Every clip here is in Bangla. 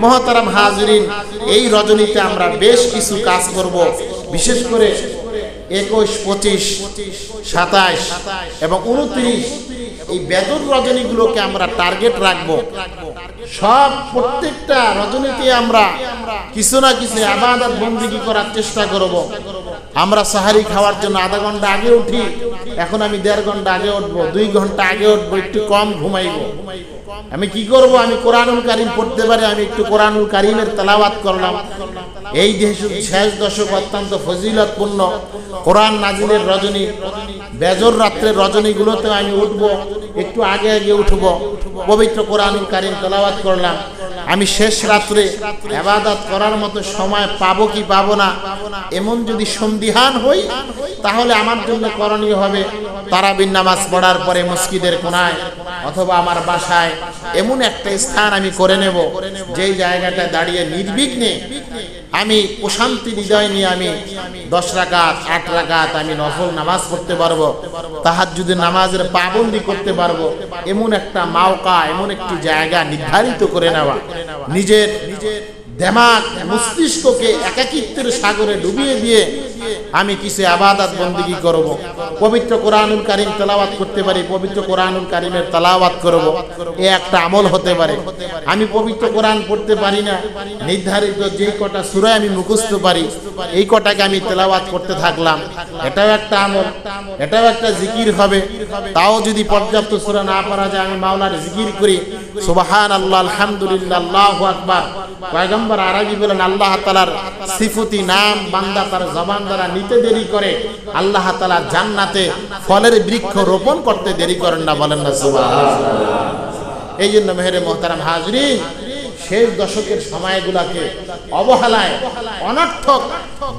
মহতারাম হাজিরিন, এই রজনীতে আমরা বেশ কিছু কাজ করব, বিশেষ করে 21, 25, 27 এবং 29 এই বেদর রজনীগুলোকে আমরা টার্গেট রাখবো। সব প্রত্যেকটা রজনীতে আমরা কিছু না কিছু ইবাদত বন্দেগী করার চেষ্টা করব। আমরা সাহারি খাওয়ার জন্য আধা ঘন্টা আগে উঠি, এখন আমি 1.5 ঘন্টা আগে উঠবো, 2 ঘন্টা আগে উঠবো, একটু কম ঘুমাইবো। আমি কি করব? আমি কোরআনুল কারীম পড়তে পারি, আমি একটু কোরআনুল কারীমের তেলাওয়াত করলাম। এই শেষ দশক অত্যন্ত ফজিলতপূর্ণ কোরআন নাজিলের রজনী, বেজর রাত্রের রজনীগুলোতে আমি উঠবো, একটু আগে আগে উঠবো, পবিত্র কোরআনুল কারীম তেলাওয়াত করলাম। আমি শেষ রাত্রে ইবাদত করার মতো সময় পাবো কি পাবো না, এমন যদি সন্দিহান হই, তাহলে আমার জন্য করণীয় হবে তারাবির নামাজ পড়ার পরে মসজিদের কোণায় অথবা আমার বাসায় এমন একটা স্থান আমি করে নেব, যেই জায়গাটা দাঁড়িয়ে নির্বিঘ্নে আমি প্রশান্তি হৃদয় নিয়ে আমি 10 রাকাত 8 রাকাত আমি নফল নামাজ পড়তে পারবো, তাহাজ্জুদের নামাজের পাবন্দি করতে পারবো। এমন একটা মাওকা, এমন একটি জায়গা নির্ধারিত করে নেওয়া, নিজের দিমাগ মস্তিষ্ককে একাকিত্বের সাগরে ডুবিয়ে দিয়ে আমি কিছু ইবাদত বন্দেগী করব। পবিত্র কোরআনুল কারীম তেলাওয়াত করতে পারি, পবিত্র কোরআনুল কারীমের তেলাওয়াত করব, এ একটা আমল হতে পারে। আমি পবিত্র কোরআন পড়তে পারি না, নির্ধারিত যেই কটা সূরা আমি মুখস্থ পারি এই কটাকে আমি তেলাওয়াত করতে থাকলাম, এটাও একটা আমল, এটাও একটা জিকির হবে। তাও যদি পর্যাপ্ত সূরা না পারা যায়, আমি মাওলার জিকির করি, সুবহানাল্লাহ, আলহামদুলিল্লাহ, আল্লাহু আকবার। পয়গম্বর আরবি বলেন, আল্লাহ তাআলার সিফতি নাম বান্দা তার জবান দ্বারা নিতে দেরি করে, আল্লাহ তাআলা জান্নাতে ফলের বৃক্ষ রোপণ করতে দেরি করেন না, বলেন না সুবহানাল্লাহ। এই জন্য মেহেরে মোহতারাম হাজরিন, শেষ দশকের সময়গুলোকে অবহেলায় অনর্থক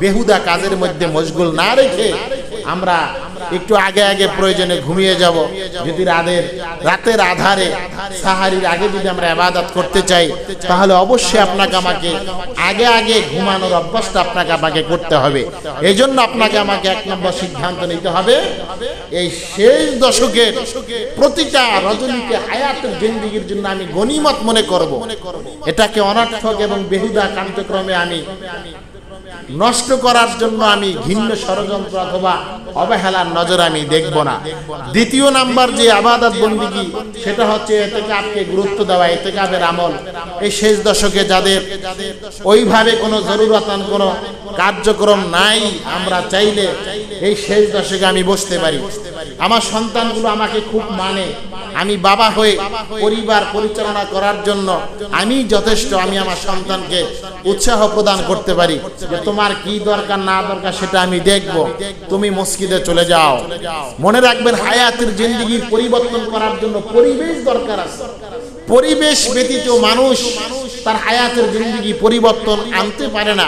বেহুদা কাজের মধ্যে মশগুল না রেখে আমরা একটু আগে আগে প্রয়োজনে ঘুমিয়ে যাব। যদি রাতের আধারে সাহারির আগে যদি আমরা ইবাদত করতে চাই, তাহলে অবশ্যই আপনাকে আমাকে আগে আগে ঘুমানোর অভ্যাসটা আপনাকে আমাকে করতে হবে। এই জন্য আপনাকে আমাকে 1 নম্বর সিদ্ধান্ত নিতে হবে, এই শেষ দশকের প্রতিটা রজনীকে হায়াতের জিন্দেগির জন্য আমি গনিমত মনে করব। এটাকে অনর্থক এবং বেহুদা কার্যক্রমে আমি নষ্ট করার জন্য আমি ঘৃণ্য ষড়যন্ত্র অথবা অবহেলার নজর আমি দেখব না। দ্বিতীয় নাম্বার যে ইবাদত বন্দেগী, সেটা হচ্ছে ইতিকাফকে গুরুত্ব দেওয়া, ইতিকাফের আমল। এই শেষ দশকে যাদের ওইভাবে কোনো জরুরতান কোনো কার্যক্রম নাই, আমরা চাইলে এই শেষ দশকে আমি বসতে পারি। আমার সন্তানগুলো আমাকে খুব মানে, আমি বাবা হয়ে পরিবার পরিচালনা করার জন্য আমি যথেষ্ট, আমি আমার সন্তানকে উৎসাহ প্রদান করতে পারি যে তোমার কি দরকার না দরকার সেটা আমি দেখব, তুমি মসজিদে চলে যাও। মনে রাখবেন, হায়াতের জিন্দেগির পরিবর্তন করার জন্য পরিবেশ দরকার আছে। পরিবেশ ব্যতীত মানুষ তার হায়াতের জিন্দেগি পরিবর্তন আনতে পারে না।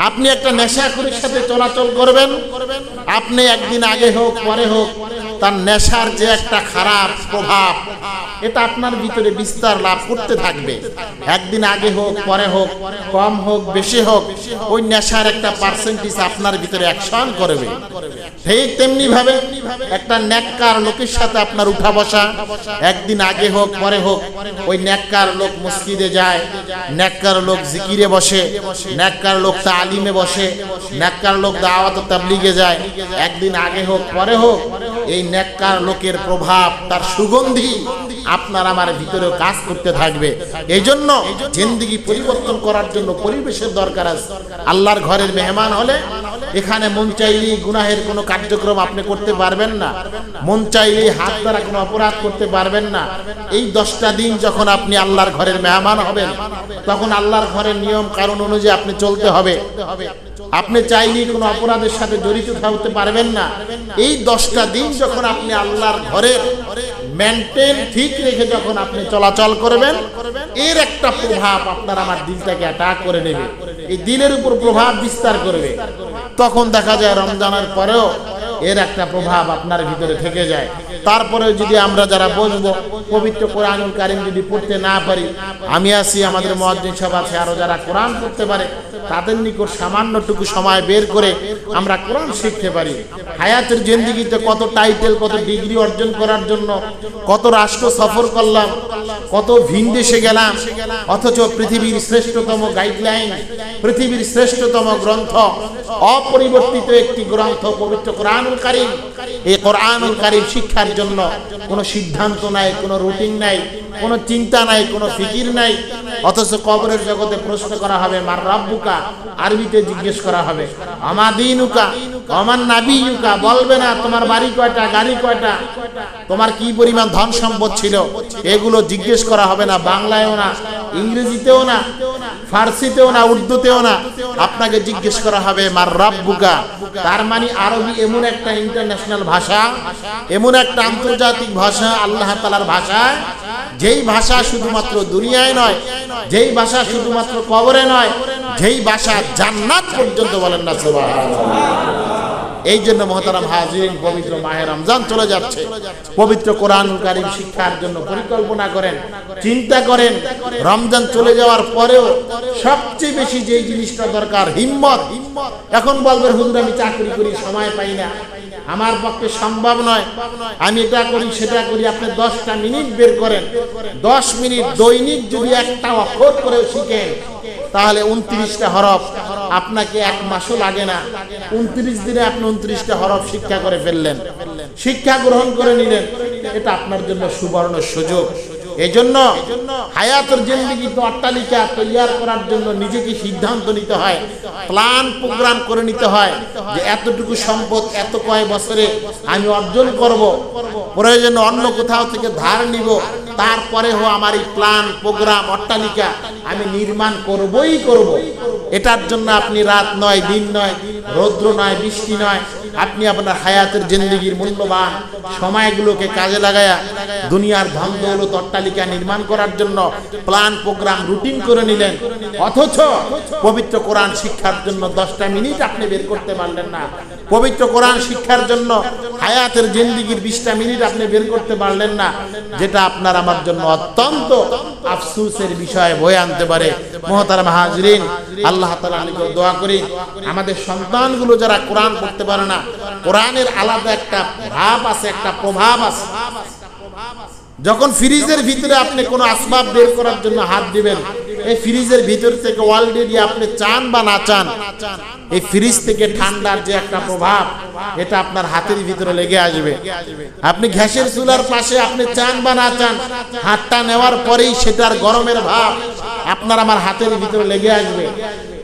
আপনি একটা নেশাখোরের সাথে চলাচল করবেন, আপনি একদিন আগে হোক পরে হোক তার নেশার যে একটা খারাপ প্রভাব, এটা আপনার ভিতরে বিস্তার লাভ করতে থাকবে। একদিন আগে হোক পরে হোক, কম হোক বেশি হোক, ওই নেশার একটা পার্সেন্টেজ আপনার ভিতরে অ্যাকশন করবে। ঠিক তেমনি ভাবে একটা নেককার লোকের সাথে আপনার উঠা বসা, একদিন আগে হোক পরে হোক, ওই নেককার লোক মসজিদে যায়, নেককার লোক জিকিরে বসে, নেককার লোক তালিমে বসে, নেককার লোক দাওয়াত ও তাবলীগে যায়, একদিন আগে হোক পরে হোক এই নেককার লোকের প্রভাব, তার সুগন্ধি আপনার আমার ভিতরেও কাজ করতে থাকবে। এই জন্য জিন্দেগি পরিবর্তন করার জন্য পরিবেশের দরকার আছে। আল্লাহর ঘরের মেহমান হলে এখানে মন চাইলেই গুনাহের কোনো কার্যক্রম আপনি করতে পারবেন না, মন চাইলেই হাত দ্বারা কোনো অপরাধ করতে পারবেন না। এই 10টা দিন যখন আপনি আল্লাহর ঘরের মেহমান হবেন, তখন আল্লাহর ঘরের নিয়ম কানুন অনুযায়ী আপনি চলতে হবে। আপনি চাইলেই কোনো অপরাধের সাথে জড়িত থাকতে পারবেন না। এই 10টা দিন যখন আপনি আল্লাহর ঘরের মেনটেন ঠিক রেখে যখন আপনি চলাচল করবেন, এর একটা প্রভাব আপনার আমার দিলটাকে অ্যাটাক করে নেবে, এই দিলের উপর প্রভাব বিস্তার করবে। তখন দেখা যায় রমজানের পরেও এর একটা প্রভাব আপনার ভিতরে থেকে যায়। তারপরে যদি আমরা যারা বসবো পবিত্র কোরআনুল কারীম যদি পড়তে না পারি, আমি আছি, আমাদের মুয়াজ্জিন সাহেব আছে, আরো যারা কোরআন পড়তে পারে তাদের নিকট সামান্যটুকু সময় বের করে আমরা কোরআন শিখতে পারি। হায়াতের জিন্দেগিতে কত টাইটেল, কত ডিগ্রি অর্জন করার জন্য কত রাষ্ট্র সফর করলাম, কত ভিন দেশে গেলাম, অথচ পৃথিবীর শ্রেষ্ঠতম গাইডলাইন, পৃথিবীর শ্রেষ্ঠতম গ্রন্থ, অপরিবর্তিত একটি গ্রন্থ পবিত্র কোরআনুল কারীম। এই কোরআনুল কারীম শিক্ষার জন্য কোনো সিদ্ধান্ত নাই, কোনো রুটিন নাই, কোনো চিন্তা নাই, কোনো ফিকির নাই। অথচ কবরের জগতে প্রশ্ন করা হবে মার রাব্বুকা, আরবিতে জিজ্ঞেস করা হবে আমা দীনুকা আমান নাবিয়ুকা, বলবে না তোমার বাড়ি কয়টা, গাড়ি কয়টা, তোমার কি পরিমাণ ধন সম্পদ ছিল, এগুলো জিজ্ঞেস করা হবে না। বাংলায়ও না, ইংরেজিতেও না, ফার্সিতেও না, উর্দুতেও না, আপনাকে জিজ্ঞেস করা হবে মার রাব্বুকা। তার মানে আরবি এমন একটা ইন্টারন্যাশনাল ভাষা, এমন একটা আন্তর্জাতিক ভাষা, আল্লাহ তাআলার ভাষা, যেই ভাষা শুধুমাত্র দুনিয়ায় নয়, যেই ভাষা শুধুমাত্র কবরে নয়, যেই ভাষা জান্নাত পর্যন্ত, বলেন না সুবহানাল্লাহ। এই জন্য মুহতারাম হাজিরিন, পবিত্র মাহে রমজান চলে যাচ্ছে, পবিত্র কোরআনুল কারীম শিক্ষার জন্য পরিকল্পনা করেন, চিন্তা করেন। রমজান চলে যাওয়ার পরেও সবচেয়ে বেশি যে জিনিসটা দরকার হিম্মত। এখন বলবেন হুজুর আমি চাকরি করি, সময় পাই না, আমার পক্ষে সম্ভব নয়, আমি এটা করি সেটা করি। আপনি 10টা মিনিট বের করেন, 10 মিনিট দৈনিক যদি একটা অক্ষর করে শিখেন, তাহলে 29টা হরফ আপনাকে 1 মাসও লাগে না। 29 দিনে আপনি 29টা হরফ শিক্ষা করে ফেললেন, শিক্ষা গ্রহণ করে নিলেন। এটা আপনার জন্য সুবর্ণ সুযোগ। এই জন্য হায়াতের জিন্দেগিতে অট্টালিকা তৈয়ার করার জন্য নিজেকে সিদ্ধান্ত নিতে হয়, প্ল্যান প্রোগ্রাম করে নিতে হয় যে এতটুকু সম্পদ এত কয় বছরে আমি অর্জন করব, প্রয়োজনে অন্য কোথাও থেকে ধার নিব, তারপরেও আমার এই প্ল্যান প্রোগ্রাম অট্টালিকা আমি নির্মাণ করবই করব। এটার জন্য আপনি রাত নয়, দিন নয়, রৌদ্র নয়, বৃষ্টি নয়, আপনি আপনার হায়াতের জিন্দেগির মূল্যবান সময়গুলোকে কাজে লাগায়া দুনিয়ার ধন দৌলত অট্টালিকা নির্মাণ করার জন্য প্ল্যান প্রোগ্রাম রুটিন করে নিলেন। অথচ পবিত্র কোরআন শিক্ষার জন্য 10টা মিনিট আপনি বের করতে পারলেন না। পবিত্র কোরআন শিক্ষার জন্য হায়াতের জিন্দেগির 20টা মিনিট আপনি বের করতে পারলেন না, যেটা আপনার আমার জন্য অত্যন্ত আফসোসের বিষয় বয়ে আনতে পারে। মুহতারাম হাজিরিন, আল্লাহ তাআলার নিকট দোয়া করি আমাদের সন্তানগুলো যারা কোরআন পড়তে পারে না, কোরআনের আলাদা একটা ভাব আছে, একটা প্রভাব আছে। যখন ফ্রিজের ভিতরে আপনি কোনো আসবাব বের করার জন্য হাত দিবেন, এই ফ্রিজের ভিতর থেকে অলরেডি আপনি চান বা না চান, এই ফ্রিজ থেকে ঠান্ডার যে একটা প্রভাব, এটা আপনার হাতের ভিতরে লেগে আসবে। আপনি গ্যাসের চুলার পাশে আপনি চান বা না চান, হাতটা নেওয়ার পরেই সেটার গরমের ভাব আপনার আমার হাতের ভিতরে লেগে আসবে।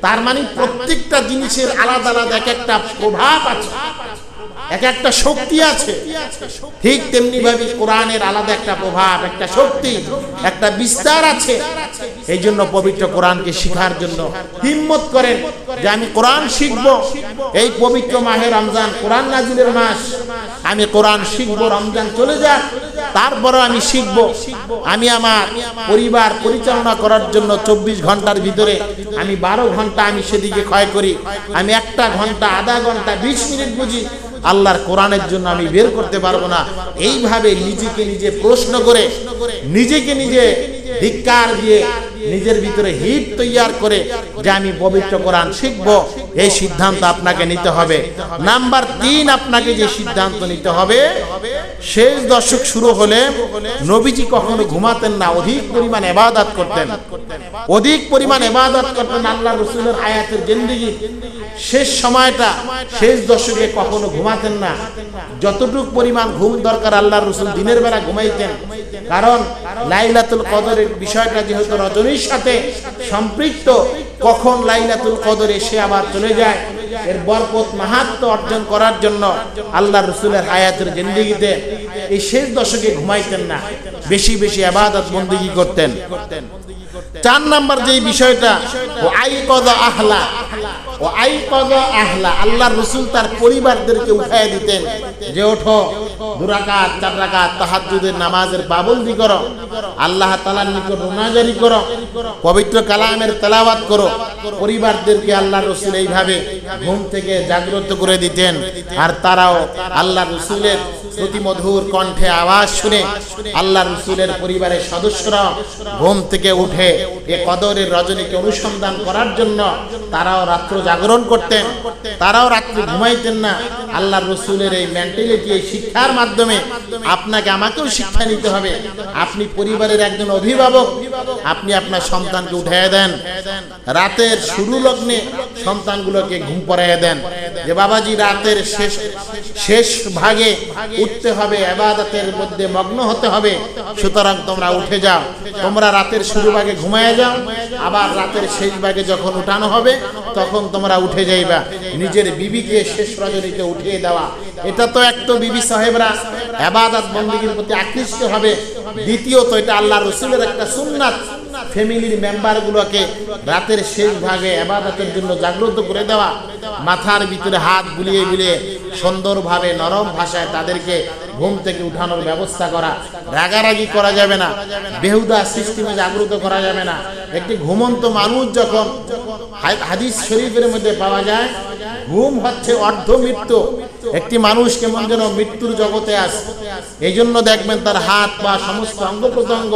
তার মানে প্রত্যেকটা জিনিসের আলাদা আলাদা এক একটা প্রভাব আছে, এক একটা শক্তি আছে। ঠিক তেমনি ভাবে কোরআনের আলাদা একটা প্রভাব, একটা শক্তি, একটা বিস্তার আছে। এই জন্য পবিত্র কোরআনকে শেখার জন্য হিম্মত করেন যে আমি কোরআন শিখব। এই পবিত্র মাহে রমজান কোরআন নাজিলের মাস, আমি কোরআন শিখব। রমজান চলে যাক, তারপরে আমি শিখব। আমি আমার পরিবার পরিচালনা করার জন্য 24 ঘন্টার ভিতরে আমি 12 ঘন্টা আমি সেদিকে ক্ষয় করি। আমি 1 ঘন্টা, আধা ঘন্টা, 20 মিনিট বুঝি আল্লাহর কোরআনের জন্য আমি বের করতে পারবো না। এইভাবে নিজেকে নিজে প্রশ্ন করে, নিজেকে নিজে ধিক্কার দিয়ে, নিজের ভিতরে হিট তৈয়ার করে যে আমি পবিত্র কোরআন শিখব, এই সিদ্ধান্ত আপনাকে নিতে হবে। নাম্বার 3, আপনাকে যে সিদ্ধান্ত নিতে হবে, শেষ দশক শুরু হলে নবীজি কখনো ঘুমাতেন না, অধিক পরিমাণ ইবাদত করতেন, অধিক পরিমাণ ইবাদত করতেন। আল্লাহর রাসূলের হায়াতের জিন্দেগি শেষ সময়টা, শেষ দশকে কখনো ঘুমাতেন না। যতটুকু পরিমাণ ঘুম দরকার আল্লাহর রাসূল দিনের বেলা ঘুমাইতেন, কারণ লাইলাতুল কদরের বিষয়টা যেহেতু রজনীর সাথে সম্পৃক্ত, কখন লাইলাতুল কদর এসে আবার চলে যায়, এর বরকত মাহাত্ম্য অর্জন করার জন্য আল্লাহর রাসূলের হায়াতের জিন্দেগিতে এই শেষ দশকে ঘুমাইতেন না, বেশি বেশি ইবাদত বন্দেগী করতেন। 4 নাম্বার যেই বিষয়টা, ও আইকাযা আহলা, ও আইকাযা আহলা, আল্লাহর রাসূল তার পরিবারদেরকে উঠায় দিতেন যে ওঠো, 2 রাকাত 4 রাকাত তাহাজ্জুদের নামাজের পাবন্দি করো, আল্লাহ তাআলার নিকট রোনাজারি করো, পবিত্র কালামের তেলাওয়াত করো। পরিবারদেরকে আল্লাহর রাসূল এইভাবে ঘুম থেকে জাগ্রত করে দিতেন, আর তারাও আল্লাহর রাসূলের প্রতি মধুর কণ্ঠে আওয়াজ শুনে আল্লাহর রাসূলের পরিবারের সদস্যরা ঘুম থেকে উঠে এই কদরের রজনীকে অনুসন্ধান করার জন্য তারাও রাত্র জাগরণ করতেন, তারাও রাত্রে ঘুমাইতেন না। আল্লাহর রাসূলের এই মেন্টালিটি, এই শিক্ষার মাধ্যমে আপনাকে আমাকেও শিক্ষা নিতে হবে। আপনি পরিবারের একজন অভিভাবক, আপনি আপনার সন্তানকে উঠাইয়া দেন, রাতের শুরু লগ্নে সন্তানগুলোকে ঘুম পড়াইয়া দেন যে বাবাজি রাতের শেষ ভাগে উঠতে হবে, ইবাদতের মধ্যে মগ্ন হতে হবে, সুতরাং তোমরা উঠে যাও। তোমরা রাতের শুরু ভাগে ঘুমাইয়া যাও, আবার রাতের শেষ ভাগে যখন উঠানো হবে তখন তোমরা উঠে যাইবা। নিজের বিবিকে শেষ রজনীতে উঠিয়ে দেওয়া, এটা তো এক তো বিবি সাহেবরা ইবাদত বندگির প্রতি আকৃষ্ট হবে, দ্বিতীয়ত এটা আল্লাহর রাসূলের একটা সুন্নাত ফ্যামিলির মেম্বারগুলোকে রাতের শেষ ভাগে ইবাদতের জন্য জাগ্রত করে দেওয়া, মাথার ভিতরে হাত বুলিয়ে বুলিয়ে সুন্দরভাবে নরম ভাষায় তাদেরকে ঘুম থেকে উঠানোর ব্যবস্থা করা। রাগারাগি করা যাবে না, বেহুদা সিস্টেমে জাগ্রত করা যাবে না। একটি ঘুমন্ত মানুষ যখন, হাদিস শরীফের মধ্যে পাওয়া যায়, ঘুম হচ্ছে অর্ধ মৃত্যু। একটি মানুষ কেমন যেন মৃত্যুর জগতে আসে, এই জন্য দেখবেন তার হাত পা সমস্ত অঙ্গ প্রত্যঙ্গ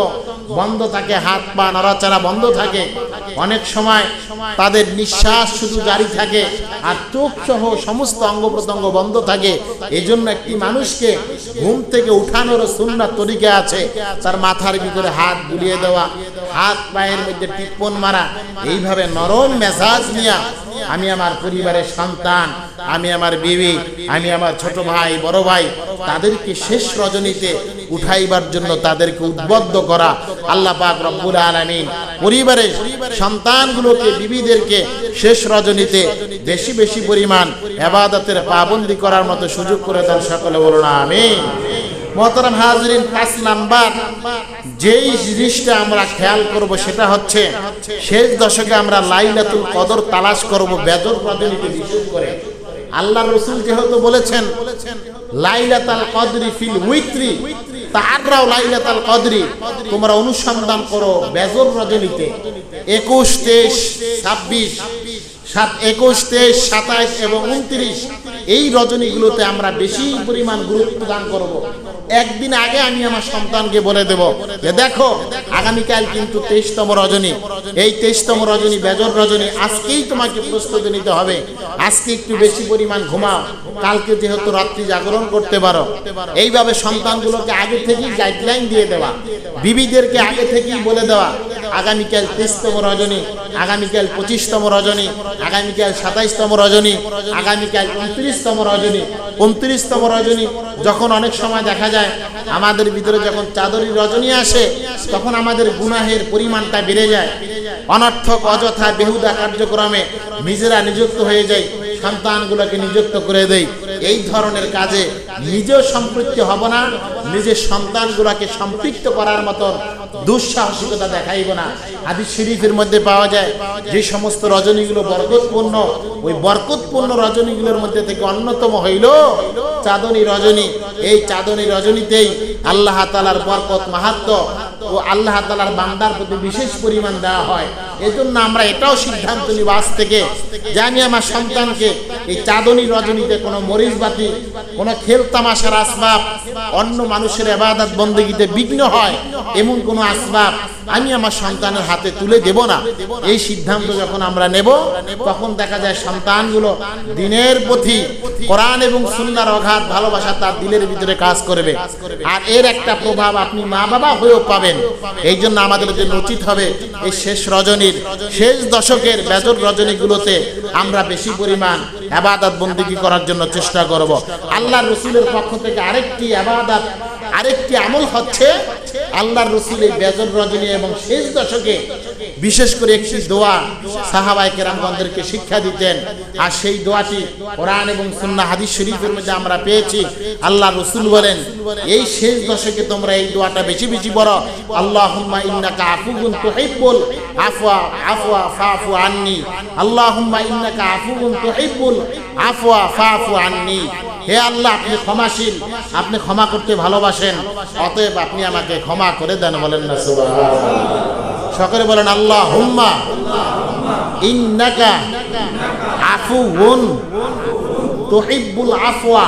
বন্ধ থাকে, হাত পা নড়াচড়া বন্ধ থাকে, অনেক সময় তাদের নিঃশ্বাস শুধু জারি থাকে, আর চোখ সহ সমস্ত অঙ্গ প্রত্যঙ্গ বন্ধ থাকে। এই জন্য একটি মানুষকে ঘুম থেকে উঠানোর সুন্নাত তরিকা আছে, তার মাথার ভিতরে হাত বুলিয়ে দেওয়া, হাত পায়ের মধ্যে টিপ্পন মারা, এইভাবে নরম মেজাজ নিয়ে আমি আমার পরিবারের সন্তান, আমি আমার বিবি, আমি আমার ছোট ভাই বড় ভাই, তাদেরকে শেষ রজনীতে উঠাইবার জন্য তাদেরকে উদ্বুদ্ধ করা। আল্লাহ পাক রব্বুল আলামিন পরিবারের সন্তানগুলোকে, বিবিদেরকে শেষ রজনীতে বেশি বেশি পরিমাণ ইবাদতের পাবন্দি করার মতো সুযোগ করে দেন। সকলে বলুন আমিন। মোহতারাম হাজরিন, 5 নাম্বার যেই জিনিসটা আমরা খেয়াল করব সেটা হচ্ছে শেষ দশকে আমরা লাইলাতুল কদর তালাশ করব, বেজর রজনীতে বিশেষ করে। আল্লাহর রাসূল যেহেতু বলেছেন লাইলাতুল কদরি ফিল উইত্রি, তাআরাও লাইলাতুল কদরি, তোমরা অনুসন্ধান করো বেজর রজনীতে। 21, 23, 26, 21, 23, 27 এবং 29 এই রজনীগুলোতে আমরা বেশি পরিমাণ গুরুত্ব দান করব। একদিন আগে আমি আমার সন্তানকে বলে দেব যে দেখো আগামীকাল কিন্তু 23তম রজনী, এই 23তম রজনী বেজর রজনী, আজকেই তোমাকে প্রস্তুতি নিতে হবে, আজকে একটু বেশি পরিমাণ ঘুমাও, কালকে যেহেতু রাত্রি জাগরণ করতে পারো। এইভাবে সন্তানগুলোকে আগে থেকেই গাইডলাইন দিয়ে দেওয়া, বিবিদেরকে আগে থেকেই বলে দেওয়া আগামীকাল 23তম রজনী, আগামীকাল 25তম রজনী, আগামীকাল 27তম রজনী, আগামীকাল 29তম রজনী। 29তম রজনী যখন অনেক সময় দেখা যায় আমাদের ভিতরে যখন চাঁদরি রজনী আসে, তখন আমাদের গুনাহের পরিমাণটা বেড়ে যায়, অনর্থক অযথা বেহুদা কার্যক্রমে নিজেরা নিযুক্ত হয়ে যায়, সন্তানগুলোকে নিযুক্ত করে দেই। এই ধরনের কাজে নিজেও সম্পৃক্ত হব না, নিজের সন্তানগুলোকে সম্পৃক্ত করার মতো দুঃসাহসিকতা দেখাইব না। হাদিস শরীফের মধ্যে পাওয়া যায় যে সমস্ত রজনীগুলো বরকতপূর্ণ, ওই বরকতপূর্ণ রজনীগুলোর মধ্যে থেকে অন্যতম হইল চাঁদনী রজনী। এই চাঁদনী রজনীতেই আল্লাহ তাআলার বরকত মাহাত্ম্য ও আল্লাহ তাআলার বান্দার প্রতি বিশেষ পরিমাণ দেওয়া হয়। এজন্য আমরা এটাও সিদ্ধান্ত নিব আজ থেকে যে আমি আমার সন্তানকে এই চাঁদনী রজনীতে কোনো মরিচবাতি, কোনো খেল তামাশার আসবাব, অন্য মানুষের ইবাদত বندگিতে বিঘ্ন হয় এমন কোনো আসবাব আমি আমার সন্তানের হাতে তুলে দেব না। এই সিদ্ধান্ত যখন আমরা নেব তখন দেখা যায় সন্তানগুলো দিনের প্রতি কোরআন এবং সুন্নাহর অগাধ ভালোবাসা তার দিলের ভিতরে কাজ করবে, আর এর একটা প্রভাব আপনি মা বাবা হয়েও পাবেন। এই জন্য আমাদের জন্য উচিত হবে এই শেষ রজনীর, শেষ দশকের বেজর রজনীগুলোতে আমরা বেশি পরিমাণ ইবাদত বندگি করার জন্য চেষ্টা করব। আল্লাহর রাসূলের পক্ষ থেকে আরেকটি ইবাদত, আরেকটি আমল হচ্ছে আল্লাহর রাসূল এই বেজর রজনী এবং শেষ দশকে বিশেষ করে একটি দোয়া সাহাবায়ে কেরামগণদেরকে শিক্ষা দিতেন, আর সেই দোয়াটি কোরআন এবং সুন্নাহ হাদিস শরীফের মধ্যে আমরা পেয়েছি। আল্লাহর রাসূল বলেন এই শেষ দশকে তোমরা এই দোয়াটা বেশি বেশি পড়ো, আল্লাহুম্মা ইন্নাকা আফুউন তুহিব্বুল আফওয়া ফাফু আন্নি, আল্লাহুম্মা ইন্নাকা আফুউন তুহিব্বুল আফওয়া ফাফু আন্নি। হে আল্লাহ আপনি ক্ষমাশীল, আপনি ক্ষমা করতে ভালোবাসেন, অতএব আপনি আমাকে ক্ষমা করে দেন। বলেন না সুবহানাল্লাহ। সকলে বলেন আল্লাহুম্মা ইন্নাকা আফুউন তুহিব্বুল আফওয়া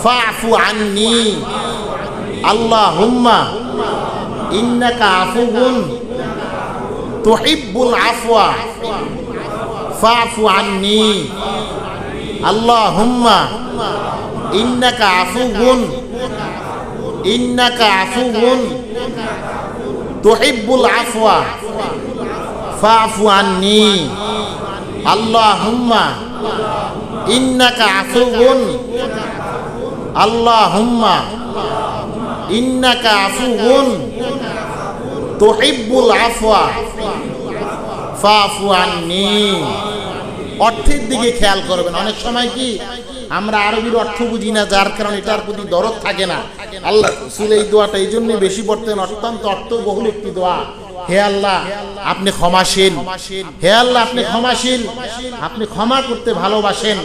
ফাআফু আন্নী। আল্লাহুম্মা ইন্নাকা আফুউন তুহিব্বুল আফওয়া ফাআফু আন্নী। আল্লাহুম্মা ইন্নাকা আফুউন তুহিব্বুল আফওয়া ফাআফু আন্নী। আল্লাহুম্মা ইন্নাকা আফুউন তুহিব্বুল আফওয়া ফাআফু আন্নী। অর্থের দিকে খেয়াল করবেন। অনেক সময় কি আমরা আরবির অর্থ বুঝি না, যার কারণে এটার প্রতি দরদ থাকে না। আল্লাহ রাসূল এই দোয়াটা এই জন্য বেশি পড়তেন, অত্যন্ত অর্থবহুল একটি দোয়া। হে আল্লাহ আপনি ক্ষমাশীল, হে আল্লাহ আপনি ক্ষমাশীল, আপনি ক্ষমা করতে ভালোবাসেন,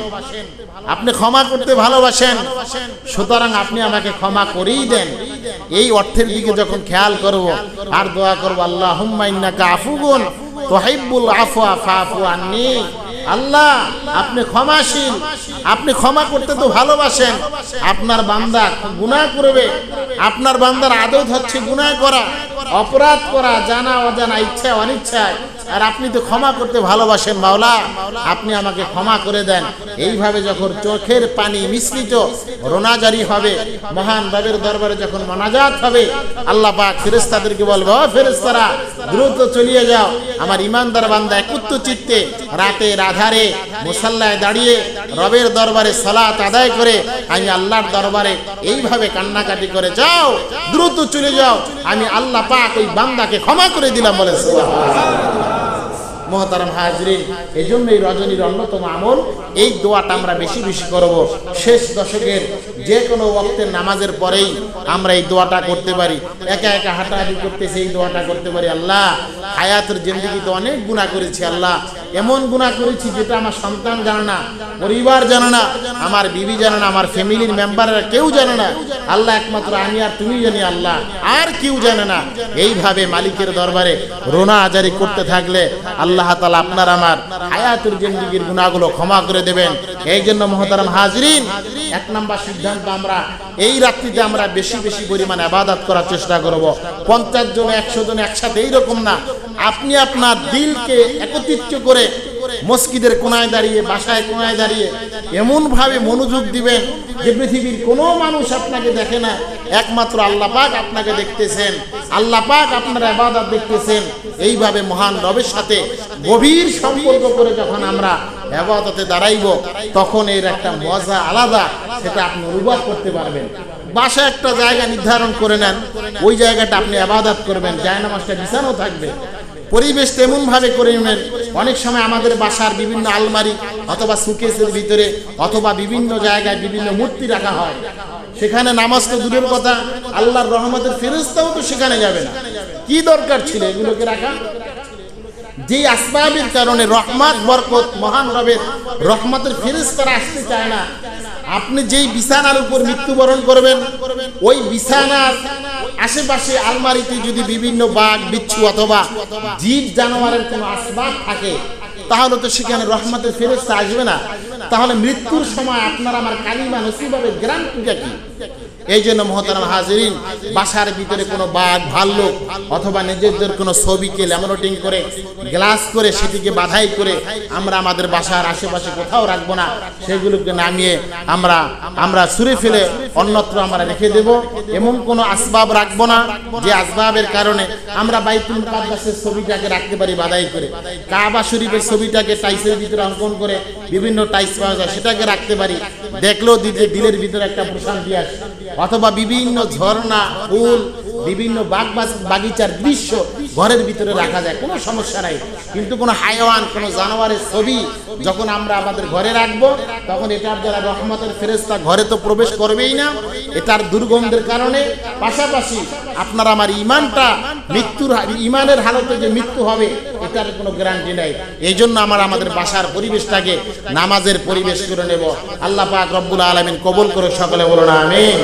আপনি ক্ষমা করতে ভালোবাসেন, সুতরাং আপনি আমাকে ক্ষমা করেই দেন। এই অর্থের দিকে যখন খেয়াল করব আর দোয়া করব আল্লাহুম্মা ইন্নাকা আফুউন তুহিব্বুল আফওয়া ফাআফু আন্নী। আল্লাহ আপনি ক্ষমাশীল, আপনি ক্ষমা করতে তো ভালোবাসেন। আপনার বান্দা গুনাহ করবে, আপনার বান্দার আদত হচ্ছে গুনাহ করা, অপরাধ করা, জানা অজানা, ইচ্ছা অনিচ্ছায়, আর আপনি তো ক্ষমা করতে ভালোবাসেন। মাওলা আপনি আমাকে ক্ষমা করে দেন। এইভাবে যখন চোখের পানি মিশ্রিত রোনাজারি হবে, মহান রবের দরবারে যখন মোনাজাত হবে, আল্লাহ পাক ফেরেশতাদেরকে বলবে, ও ফেরেশতারা দ্রুত চলিয়ে যাও, আমার ঈমানদার বান্দা একত্র চিত্তে রাতের আধারে মুসাল্লায় দাঁড়িয়ে রবের দরবারে সালাত আদায় করে আমি আল্লাহর দরবারে এইভাবে কান্নাকাটি করে যাও, দ্রুত চলে যাও, আমি আল্লাহ পাক ওই বান্দাকে ক্ষমা করে দিলাম। বলে সুবহানাল্লাহ। মুহতারাম হাজরিন, এই জন্য এই রজনীর অন্যতম আমল এই দোয়াটা আমরা বেশি বেশি করব। শেষ দশকের যে কোনো ওয়াক্তের নামাজের পরেই আমরা এই দোয়াটা করতে পারি। একা একা হাঁটাহাঁটি করতেছি, এই দোয়াটা করতে পারি। আল্লাহ হায়াতের জিন্দেগিতে অনেক গুনাহ করেছি, আল্লাহ এমন গুনাহ করেছি যেটা আমার সন্তান জানে না, পরিবার জানে না, আমার বিবি জানে না, আমার ফ্যামিলির মেম্বাররা কেউ জানে না। আল্লাহ একমাত্র আমি আর তুমি জানি, আল্লাহ আর কেউ জানে না। এইভাবে মালিকের দরবারে রোনা আজারি করতে থাকলে আল্লাহ তাআলা আপনার আমার হায়াতুল জিন্দেগির গুনাহগুলো ক্ষমা করে দেবেন। এই জন্য মুহতারাম হাজরিন, এক নাম্বার সিদ্ধান্ত আমরা এই রাত্রিতে আমরা বেশি বেশি পরিমাণে ইবাদত করার চেষ্টা করব। 50 জন 100 জন একসাথে এইরকম না, আপনি আপনার দিলকে একত্রিত করে মসজিদের কোনায় দাঁড়িয়ে, বাসায় কোনায় দাঁড়িয়ে এমন ভাবে মনোযোগ দিবেন যে পৃথিবীর কোনো মানুষ আপনাকে দেখে না, একমাত্র আল্লাহ পাক আপনাকে দেখতেছেন, আল্লাহ পাক আপনার ইবাদত দেখতেছেন। এইভাবে মহান রবের সাথে গভীর সম্পর্ক করে যখন আমরা ইবাদতে দাঁড়াইব, তখন এর একটা মজা আলাদা, সেটা আপনি অনুভব করতে পারবেন। বাসায় একটা জায়গা নির্ধারণ করে নেন, ওই জায়গাটা আপনি ইবাদত করবেন, জায়নামাজটা বিছানো থাকবে, পরিবেশ তেমন ভাবে করে নেবেন। অনেক সময় আমাদের বাসার বিভিন্ন আলমারি অথবা সুকেসের ভিতরে অথবা বিভিন্ন জায়গায় বিভিন্ন মূর্তি রাখা হয়, সেখানে নামাজ তো দূরের কথা, আল্লাহর রহমতের ফেরেশতাও তো সেখানে যাবে না। কি দরকার ছিল এগুলোকে রাখা? যে আসবাবের কারণে রহমত বরকত, মহান রবের রহমতের ফেরেশতারা আসতে চায় না, আপনি যেই বিছানার উপর মৃত্যুবরণ করবেন, ওই বিছানার আশেপাশে আলমারিতে যদি বিভিন্ন বাঘ, বিচ্ছু অথবা জীব জানোয়ারের কোনো আসবাব থাকে, তাহলে তো সেখানে রহমতের ফেরেশতা আসবে না। তাহলে মৃত্যুর সময় আপনার আমার কালিমা নসিব হবে, গ্যারান্টিটা কি? এই জন্য মুহতারাম হাজিরিন, বাসার ভিতরে কোনো বাঘ, ভাল্লুক অথবা নিজেদের কোনো ছবিকে ল্যামিনেটিং করে গ্লাস করে সেটিকে বাধাই করে আমরা আমাদের বাসার আশেপাশে কোথাও রাখবো না। সেগুলোকে নামিয়ে আমরা ছুঁড়ে ফেলে অন্যত্র আমরা রেখে দেব। এমন কোনো আসবাব রাখবো না যে আসবাবের কারণে আমরা বাইতুল মুকাদ্দাসের ছবিটাকে রাখতে পারি বাধাই করে, কাবা শরীফের ছবিটাকে টাইসের ভিতরে অঙ্কন করে বিভিন্ন টাইস পাওয়া যায় সেটাকে রাখতে পারি, দেখলেও দিলের ভিতরে একটা প্রশান্তি আসে। অথবা বিভিন্ন ঝর্ণা, ফুল, বিভিন্ন বাগিচার দৃশ্য ঘরের ভিতরে রাখা যায়, কোনো সমস্যা নাই। কিন্তু কোনো হায়াওয়ান, কোনো জানোয়ারের ছবি যখন আমরা আমাদের ঘরে রাখবো, তখন এটার দ্বারা রহমতের ফেরেশতা ঘরে তো প্রবেশ করবেই না, এটার দুর্গন্ধের কারণে। পাশাপাশি আপনার আমার ইমানটা ইমানের হালতে যে মৃত্যু হবে, ওইটার কোনো গ্যারান্টি নেই। এই জন্য আমাদের বাসার পরিবেশটাকে নামাজের পরিবেশ করে নেব। আল্লাহ পাক রব্বুল আলামিন কবুল করে সকলে বলুন আমিন।